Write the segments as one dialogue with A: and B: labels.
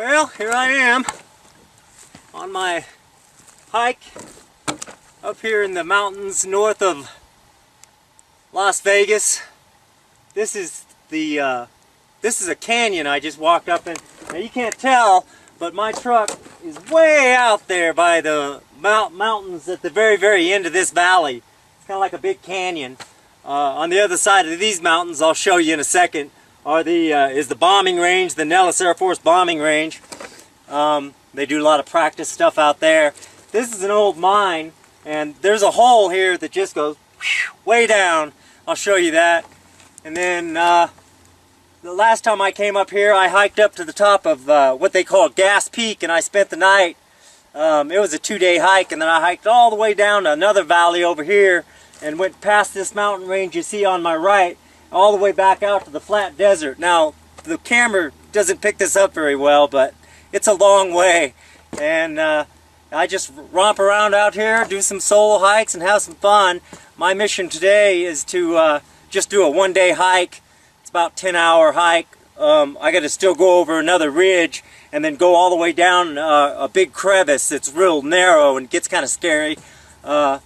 A: Well, here I am on my hike up here in the mountains north of Las Vegas. This is a canyon I just walked up in. Now you can't tell, but my truck is way out there by the mountains at the very end of this valley. It's kind of like a big canyon. On the other side of these mountains, I'll show you in a second, is the bombing range, the Nellis Air Force bombing range. They do a lot of practice stuff out there. This is an old mine, and there's a hole here that just goes way down. I'll show you that. And then the last time I came up here, I hiked up to the top of what they call Gas Peak, and I spent the night. It was a 2-day hike, and then I hiked all the way down to another valley over here and went past this mountain range you see on my right, all the way back out to the flat desert. Now, the camera doesn't pick this up very well, but it's a long way, and I just romp around out here, do some solo hikes, and have some fun. My mission today is to just do a 1-day hike. It's about a 10-hour hike. I got to still go over another ridge and then go all the way down a big crevice that's real narrow and gets kind of scary. I'm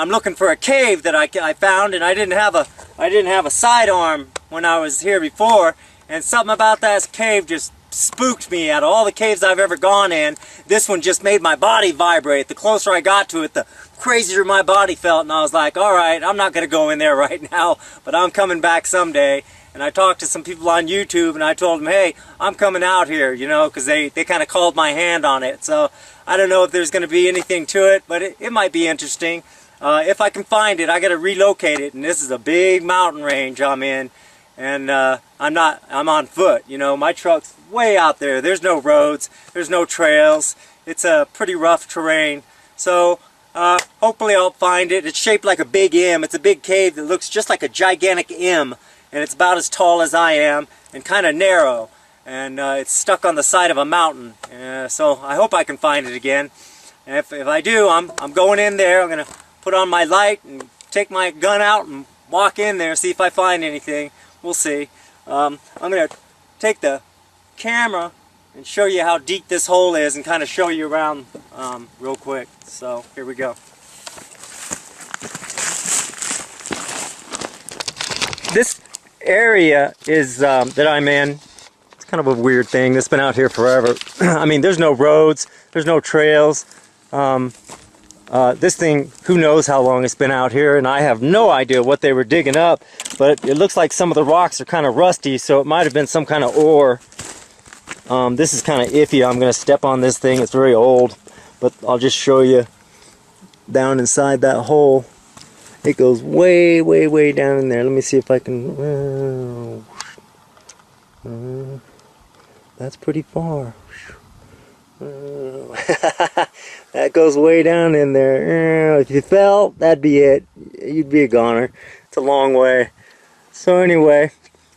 A: looking for a cave that I found, and I didn't have a sidearm when I was here before, and something about that cave just spooked me. Out of all the caves I've ever gone in, this one just made my body vibrate. The closer I got to it, the crazier my body felt, and I was like, all right, I'm not going to go in there right now, but I'm coming back someday. And I talked to some people on YouTube, and I told them, hey, I'm coming out here, you know, because they kind of called my hand on it. So I don't know if there's going to be anything to it, but it might be interesting. If I can find it, I got to relocate it, and this is a big mountain range I'm in, and I'm on foot. You know, my truck's way out there. There's no roads, there's no trails. It's a pretty rough terrain. So hopefully I'll find it. It's shaped like a big M. It's a big cave that looks just like a gigantic M. And it's about as tall as I am and kind of narrow, and it's stuck on the side of a mountain. So I hope I can find it again. And if I do, I'm going in there. I'm gonna put on my light and take my gun out and walk in there, see if I find anything. We'll see. I'm gonna take the camera and show you how deep this hole is and kind of show you around real quick. So here we go. This area is that I'm in, it's kind of a weird thing. It's been out here forever. I mean, there's no roads, there's no trails. This thing, who knows how long it's been out here, and I have no idea what they were digging up, but it looks like some of the rocks are kind of rusty, so it might have been some kind of ore. This is kind of iffy. I'm going to step on this thing. It's very old, but I'll just show you down inside that hole. It goes way down in there. Let me see if I can... that's pretty far. That goes way down in there. If you fell, that'd be it. You'd be a goner. It's a long way. So anyway,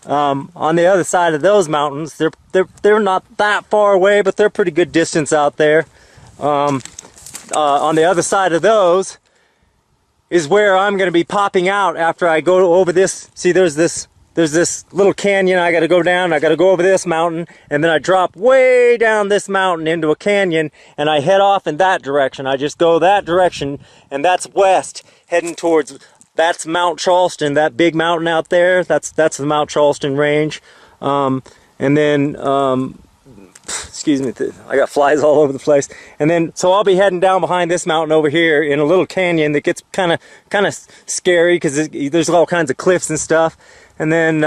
A: on the other side of those mountains, they're not that far away, but they're pretty good distance out there. On the other side of those is where I'm going to be popping out after I go over this. See, there's this little canyon I got to go down. I got to go over this mountain, and then I drop way down this mountain into a canyon, and I head off in that direction. I just go that direction, and that's west, heading towards, that's Mount Charleston, that big mountain out there. That's the Mount Charleston range. And then excuse me, I got flies all over the place. And then, so I'll be heading down behind this mountain over here in a little canyon that gets kind of scary because there's all kinds of cliffs and stuff. And then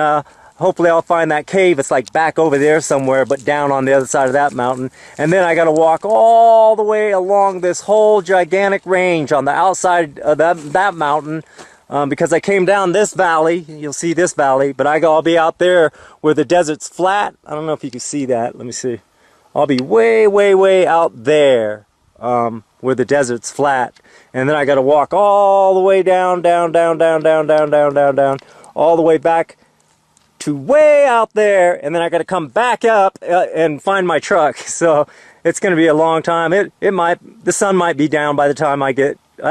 A: hopefully I'll find that cave. It's like back over there somewhere, but down on the other side of that mountain. And then I got to walk all the way along this whole gigantic range on the outside of that mountain. Because I came down this valley, you'll see this valley, but I'll be out there where the desert's flat. I don't know if you can see that. Let me see. I'll be way out there where the desert's flat. And then I got to walk all the way down, all the way back to way out there. And then I got to come back up and find my truck. So it's going to be a long time. The sun might be down by the time I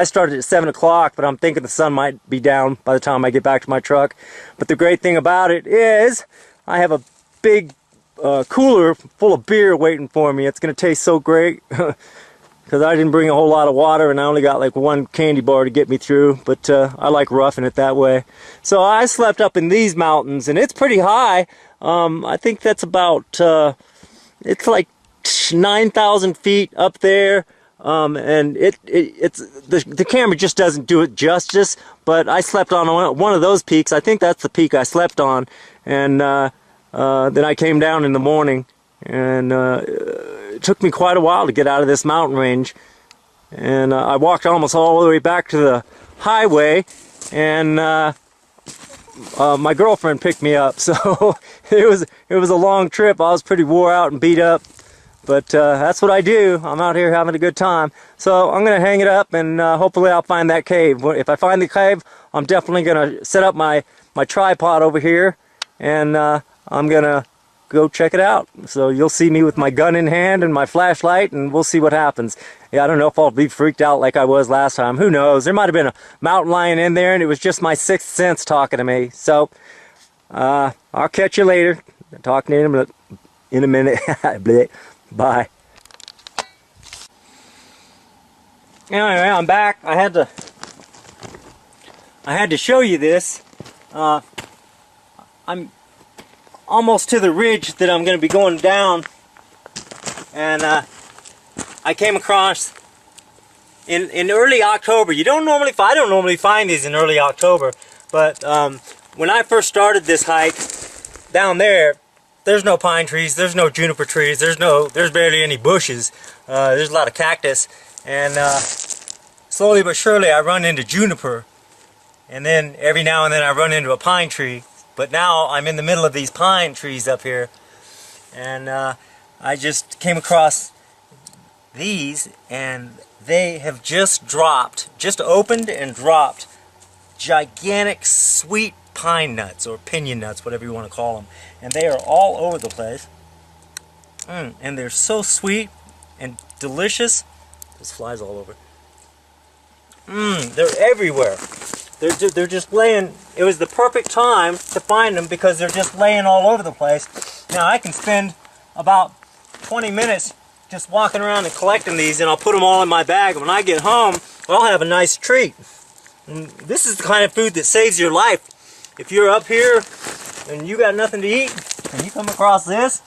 A: started at 7 o'clock, but I'm thinking the sun might be down by the time I get back to my truck. But the great thing about it is I have a big cooler full of beer waiting for me. It's going to taste so great because I didn't bring a whole lot of water and I only got like one candy bar to get me through, but I like roughing it that way. So I slept up in these mountains and it's pretty high. I think that's about, it's like 9,000 feet up there. And it's the camera just doesn't do it justice, but I slept on one of those peaks. I think that's the peak I slept on, and then I came down in the morning, and it took me quite a while to get out of this mountain range, and I walked almost all the way back to the highway, and my girlfriend picked me up, so it was a long trip. I was pretty wore out and beat up. But that's what I do. I'm out here having a good time. So I'm going to hang it up and hopefully I'll find that cave. If I find the cave, I'm definitely going to set up my tripod over here and I'm going to go check it out. So you'll see me with my gun in hand and my flashlight and we'll see what happens. Yeah, I don't know if I'll be freaked out like I was last time. Who knows? There might have been a mountain lion in there and it was just my sixth sense talking to me. So I'll catch you later. Talk to you in a minute. Bye. Anyway, I'm back. I had to show you this. I'm almost to the ridge that I'm going to be going down, and I came across in early October. I don't normally find these in early October, but when I first started this hike down there's no pine trees, there's no juniper trees, there's barely any bushes. There's a lot of cactus, and slowly but surely I run into juniper, and then every now and then I run into a pine tree. But now I'm in the middle of these pine trees up here, and I just came across these, and they have just opened and dropped gigantic sweet pine nuts or pinion nuts, whatever you want to call them, and they are all over the place. And they're so sweet and delicious. There's flies all over. They're everywhere. They're just laying. It was the perfect time to find them because they're just laying all over the place. Now I can spend about 20 minutes just walking around and collecting these, and I'll put them all in my bag. When I get home, I'll have a nice treat. And this is the kind of food that saves your life. If you're up here and you got nothing to eat and you come across this,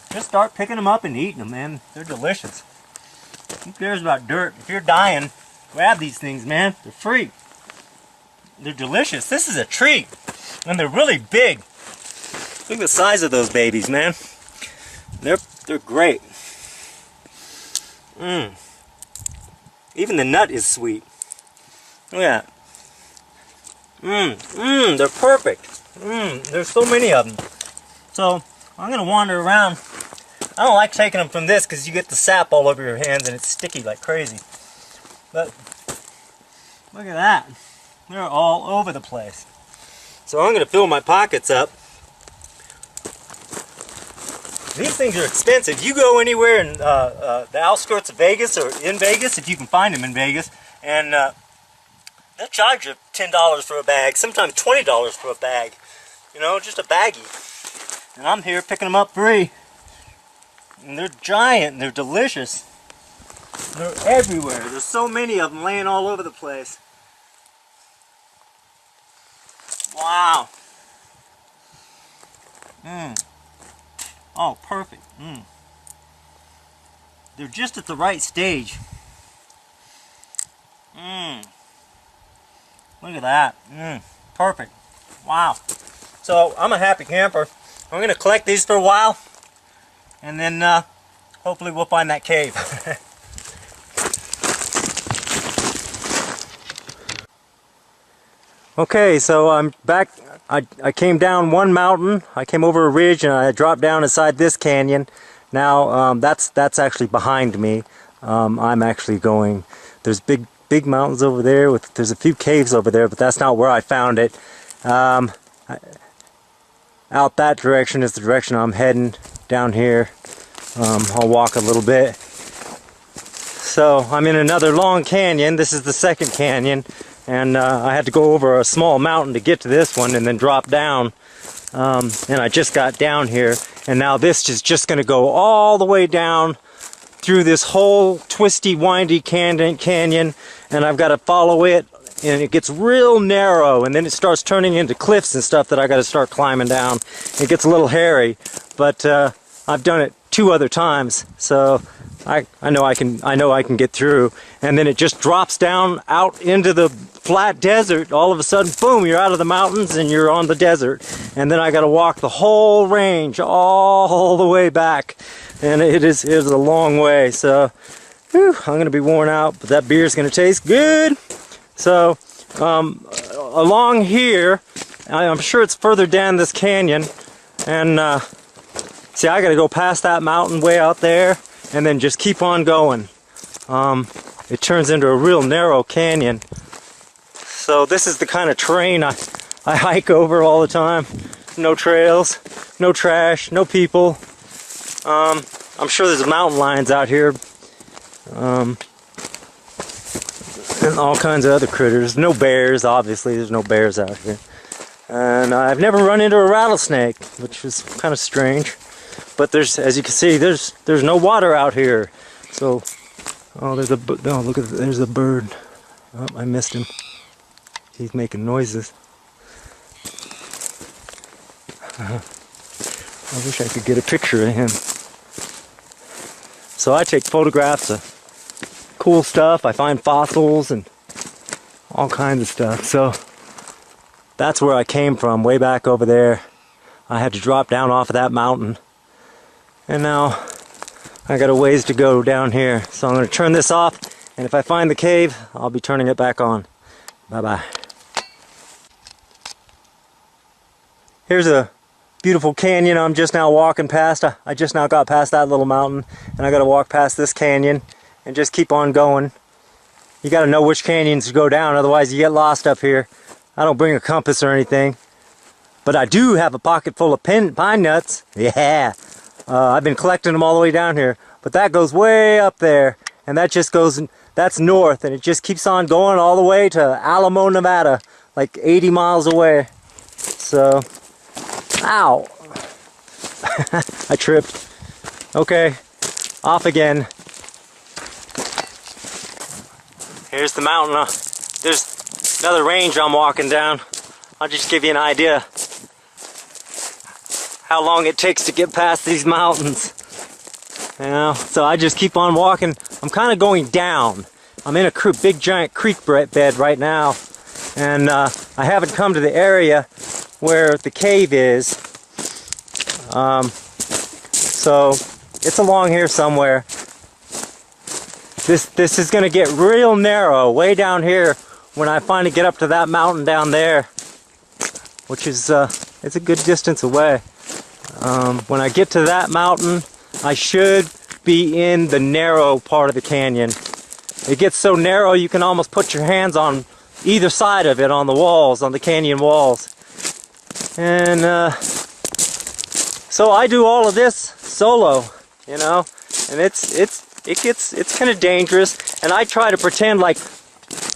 A: just start picking them up and eating them, man. They're delicious. Who cares about dirt? If you're dying, grab these things, man. They're free. They're delicious. This is a treat. And they're really big. Look at the size of those babies, man. They're great. Even the nut is sweet. Look at that. They're perfect. There's so many of them. So I'm gonna wander around. I don't like taking them from this because you get the sap all over your hands and it's sticky like crazy. But look at that. They're all over the place. So I'm gonna fill my pockets up. These things are expensive. You go anywhere in the outskirts of Vegas or in Vegas, if you can find them in Vegas, and they'll charge you $10 for a bag, sometimes $20 for a bag. You know, just a baggie. And I'm here picking them up free. And they're giant and they're delicious. They're everywhere. There's so many of them laying all over the place. Wow. Oh, perfect. They're just at the right stage. Look at that. Perfect. Wow. So I'm a happy camper. I'm going to collect these for a while, and then hopefully we'll find that cave. Okay, so I'm back. I came down one mountain. I came over a ridge and I dropped down inside this canyon. Now that's actually behind me. I'm actually going. There's big mountains over there. There's a few caves over there, but that's not where I found it. Out that direction is the direction I'm heading. Down here, I'll walk a little bit. So I'm in another long canyon. This is the second canyon, and I had to go over a small mountain to get to this one and then drop down. And I just got down here, And now this is just going to go all the way down through this whole twisty, windy canyon, and I've got to follow it, and it gets real narrow, and then it starts turning into cliffs and stuff that I got to start climbing down. It gets a little hairy, but I've done it 2 other times, so I know I can get through. And then it just drops down out into the flat desert. All of a sudden, boom, you're out of the mountains and you're on the desert. And then I got to walk the whole range all the way back, and it is a long way. So whew, I'm gonna be worn out, but that beer's gonna taste good. So along here, I'm sure it's further down this canyon, and see, I gotta go past that mountain way out there and then just keep on going. It turns into a real narrow canyon. So this is the kind of terrain I hike over all the time. No trails, no trash, no people. I'm sure there's mountain lions out here. And all kinds of other critters. No bears, obviously. There's no bears out here. And I've never run into a rattlesnake, which is kind of strange. But there's, as you can see, there's no water out here. So, oh, there's a, oh, look at, there's a bird. Oh, I missed him. He's making noises. I wish I could get a picture of him. So I take photographs of cool stuff. I find fossils and all kinds of stuff. So that's where I came from, way back over there. I had to drop down off of that mountain. And now I got a ways to go down here. So I'm going to turn this off, and if I find the cave, I'll be turning it back on. Bye-bye. Here's a beautiful canyon I'm just now walking past. I just now got past that little mountain, and I got to walk past this canyon and just keep on going. You got to know which canyons to go down, otherwise you get lost up here. I don't bring a compass or anything, but I do have a pocket full of pine nuts. Yeah, I've been collecting them all the way down here, but that goes way up there, and that just goes, that's north, and it just keeps on going all the way to Alamo, Nevada, like 80 miles away. So, ow. I tripped. Okay, off again. Here's the mountain. There's another range I'm walking down. I'll just give you an idea how long it takes to get past these mountains. You know, so I just keep on walking. I'm kind of going down. I'm in a big giant creek bed right now, and I haven't come to the area where the cave is. So it's along here somewhere. This is going to get real narrow way down here when I finally get up to that mountain down there, which is it's a good distance away. When I get to that mountain, I should be in the narrow part of the canyon. It gets so narrow you can almost put your hands on either side of it, on the walls, on the canyon walls. And so I do all of this solo, you know, and it's kind of dangerous, and I try to pretend like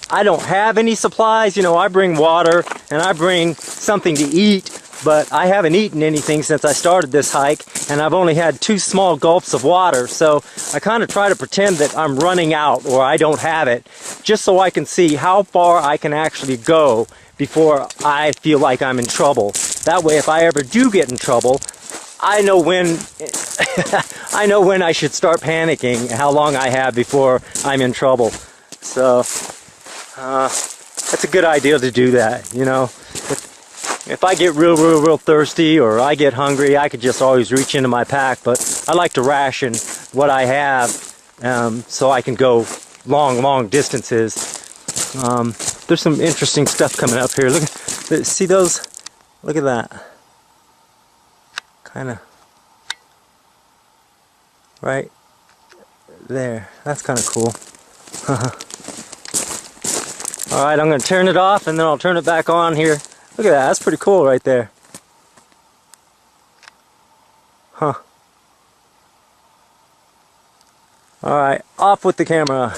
A: I don't have any supplies. You know, I bring water and I bring something to eat, but I haven't eaten anything since I started this hike, and I've only had 2 small gulps of water, so I kind of try to pretend that I'm running out or I don't have it, just so I can see how far I can actually go before I feel like I'm in trouble. That way, if I ever do get in trouble, I know when I know when I should start panicking, how long I have before I'm in trouble. So that's a good idea to do that, you know. If I get real thirsty or I get hungry, I could just always reach into my pack, but I like to ration what I have so I can go long distances. There's some interesting stuff coming up here. Look, see those? Look at that. Kind of right there. That's kind of cool. Alright, I'm going to turn it off and then I'll turn it back on here. Look at that, that's pretty cool right there. Huh. Alright, off with the camera.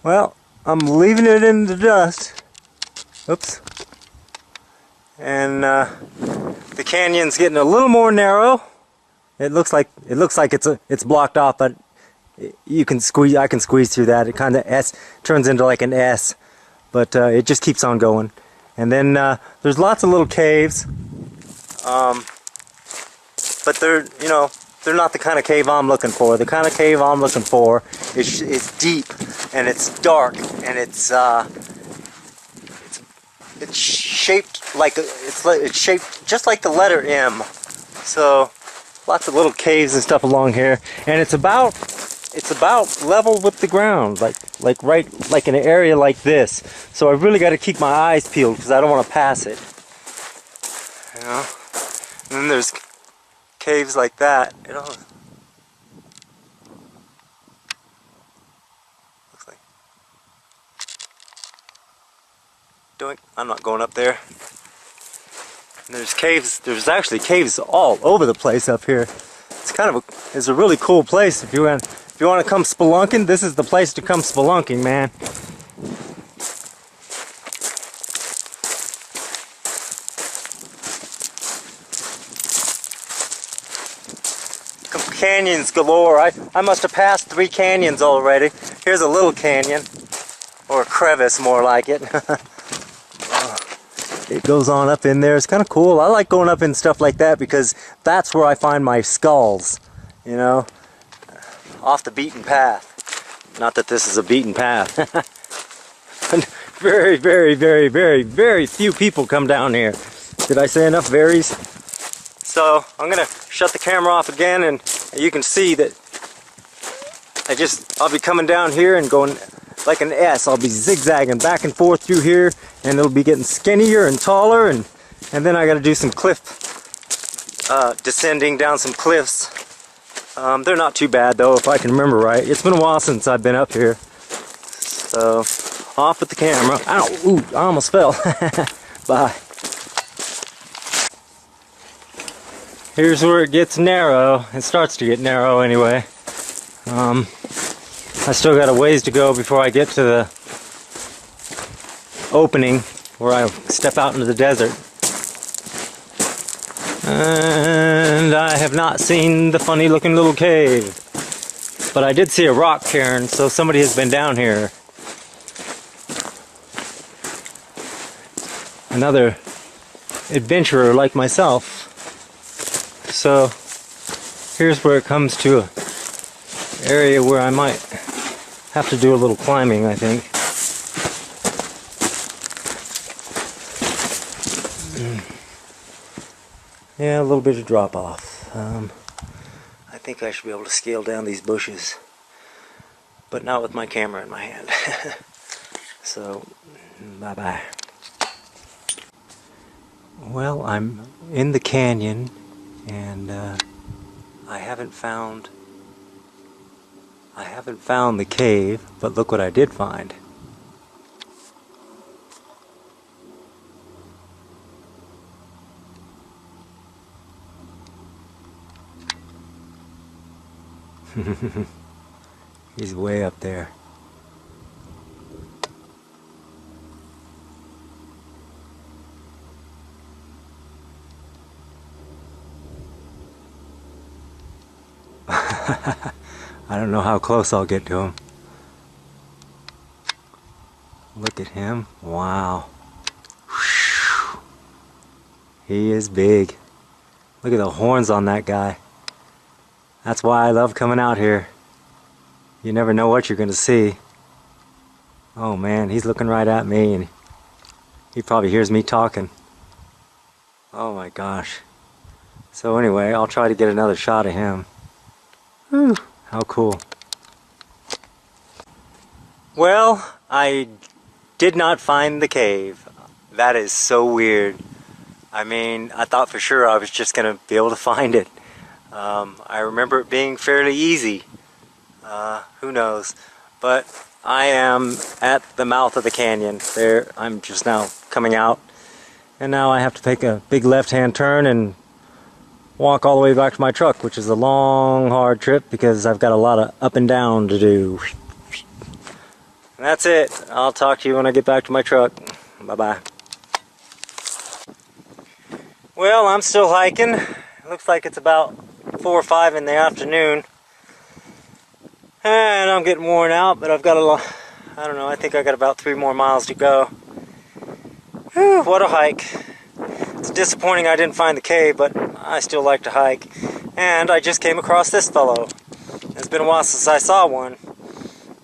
A: Well, I'm leaving it in the dust. Oops. And The canyon's getting a little more narrow. It looks like it's blocked off, but you can squeeze. I can squeeze through that. It kind of turns into like an S, but it just keeps on going. And then there's lots of little caves, but they're not the kind of cave I'm looking for. The kind of cave I'm looking for is deep and it's dark and it's shaped like it's shaped just like the letter M. So lots of little caves and stuff along here, and it's about level with the ground, like in an area like this. So I really got to keep my eyes peeled because I don't want to pass it. You know. And then there's caves like that. Looks like. I'm not going up there. And there's caves. There's actually caves all over the place up here. It's a really cool place. If you want to come spelunking, this is the place to come spelunking, man. Canyons galore. I must have passed 3 canyons already. Here's a little canyon, or a crevice more like it. It goes on up in there. It's kind of cool. I like going up in stuff like that because that's where I find my skulls, you know, off the beaten path. Not that this is a beaten path. Very, very, very, very, very few people come down here. Did I say enough varies? So I'm gonna shut the camera off again, and you can see that I'll be coming down here and going like an S. I'll be zigzagging back and forth through here, and it'll be getting skinnier and taller, and then I got to do some cliff descending down some cliffs. They're not too bad though, if I can remember right. It's been a while since I've been up here. So off with the camera. Ow! Ooh! I almost fell. Bye. Here's where it gets narrow. It starts to get narrow anyway. I still got a ways to go before I get to the opening where I step out into the desert. And I have not seen the funny looking little cave. But I did see a rock cairn, so somebody has been down here. Another adventurer like myself. So here's where it comes to an area where I might have to do a little climbing, I think. Yeah, a little bit of drop off. I think I should be able to scale down these bushes, but not with my camera in my hand. So, bye-bye. Well, I'm in the canyon, and I haven't found the cave, but look what I did find. He's way up there. I don't know how close I'll get to him. Look at him. Wow. He is big. Look at the horns on that guy. That's why I love coming out here. You never know what you're going to see. Oh man, he's looking right at me, and he probably hears me talking. Oh my gosh. So anyway, I'll try to get another shot of him. Whew, how cool. Well, I did not find the cave. That is so weird. I mean, I thought for sure I was just going to be able to find it. I remember it being fairly easy. Who knows? But I am at the mouth of the canyon. There, I'm just now coming out. And now I have to take a big left-hand turn and walk all the way back to my truck, which is a long, hard trip because I've got a lot of up and down to do. And that's it. I'll talk to you when I get back to my truck. Bye-bye. Well, I'm still hiking. It looks like it's about 4 or 5 in the afternoon. And I'm getting worn out, but I've got a lot, I don't know, I think I got about 3 more miles to go. Whew, what a hike. It's disappointing I didn't find the cave, but I still like to hike. And I just came across this fellow. It's been a while since I saw one.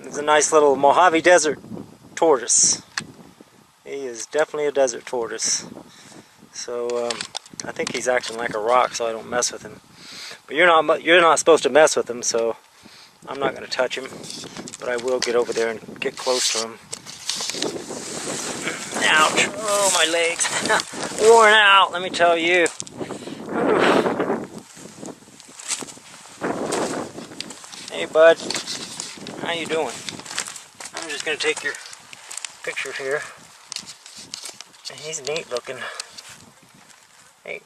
A: It's a nice little Mojave Desert tortoise. He is definitely a desert tortoise. So I think he's acting like a rock, so I don't mess with him. But you're not supposed to mess with him, so I'm not going to touch him. But I will get over there and get close to him. Ouch! Oh, my legs. Worn out, let me tell you. Hey, bud. How you doing? I'm just going to take your picture here. He's neat looking. Hey.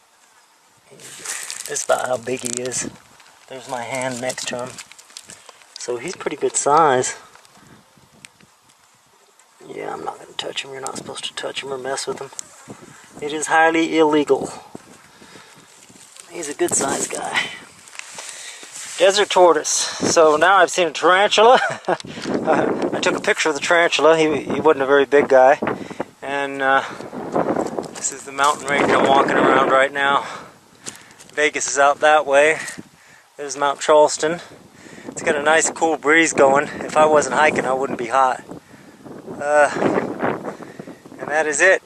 A: This is about how big he is. There's my hand next to him. So he's pretty good size. Yeah, I'm not going to touch him. You're not supposed to touch him or mess with him. It is highly illegal. He's a good sized guy. Desert tortoise. So now I've seen a tarantula. I took a picture of the tarantula. He wasn't a very big guy. And this is the mountain range I'm walking around right now. Vegas is out that way. There's Mount Charleston. It's got a nice cool breeze going. If I wasn't hiking, I wouldn't be hot. And that is it.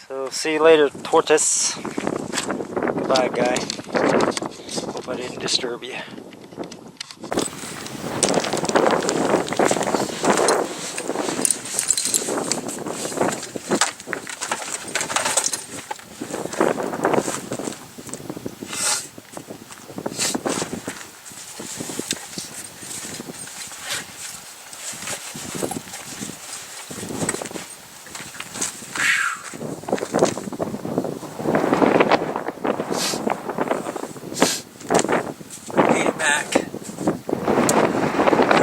A: So see you later, tortoise. Goodbye, guy. Hope I didn't disturb you. Back. An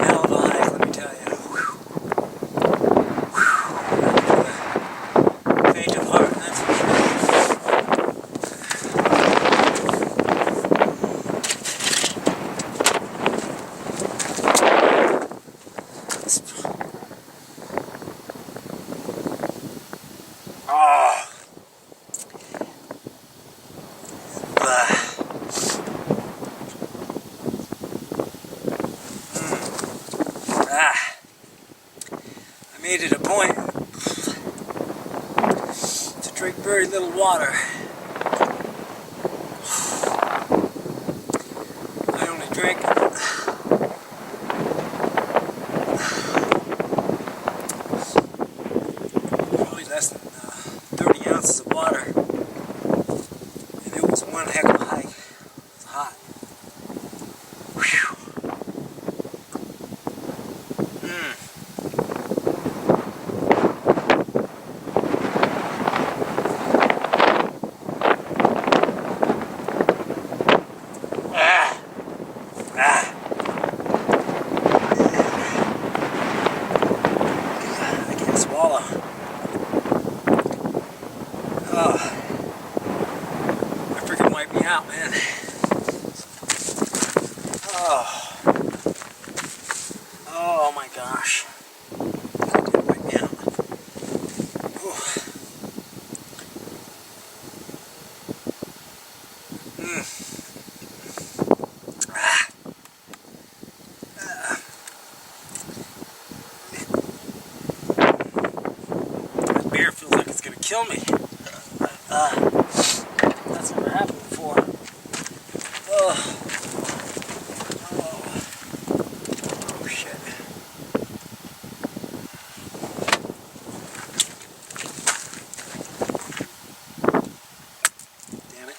A: hell of a hike, let me tell you. Faint of heart, that's for sure. Oh. I made it a point to drink very little water. I only drank probably less than 30 ounces of water, and it was one heck of a hike. It was hot. Whew. I can't swallow. Oh, that freaking wiped me out, man. Oh my gosh. That did wipe me out. That beer feels like it's gonna kill me. That's never happened before. Oh shit. Damn it.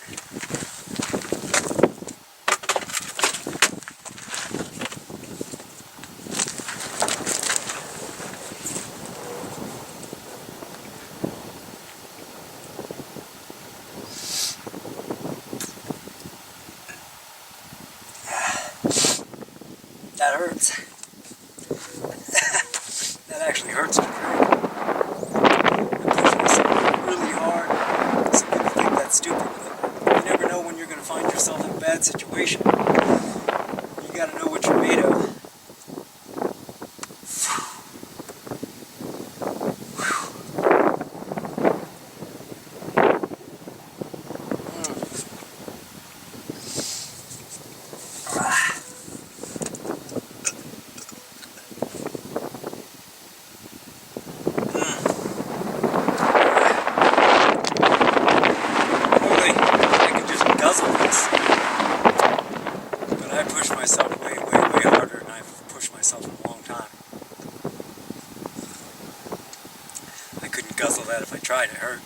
A: guzzle that if I tried, it hurt.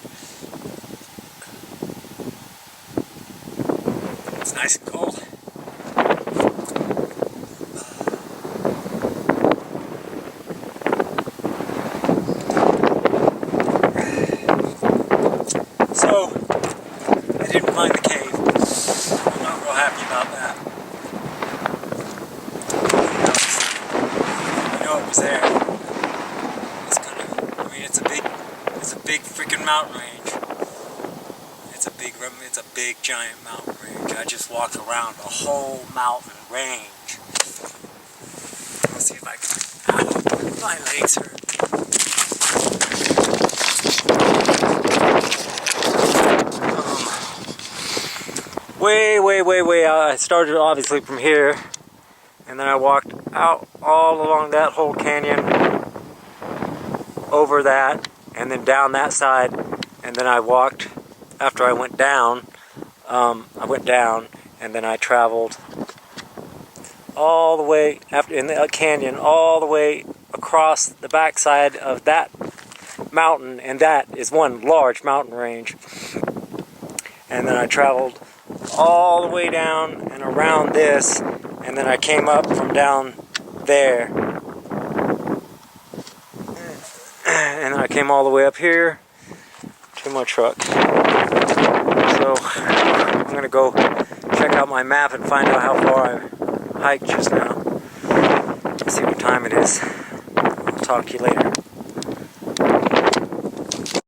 A: It's nice and cold. So, I didn't find the cave. I'm not real happy about that. I know it was there. It's a big freaking mountain range. It's a big giant mountain range. I just walked around the whole mountain range. Let's see if I can. Ow, my legs hurt. Way out. I started obviously from here, and then I walked out all along that whole canyon, over that, and then down that side, and then I walked, after I went down, and then I traveled all the way, after in the canyon, all the way across the backside of that mountain, and that is one large mountain range. And then I traveled all the way down and around this, and then I came up from down there, and then I came all the way up here to my truck. So I'm gonna go check out my map and find out how far I hiked just now. See what time it is. I'll talk to you later.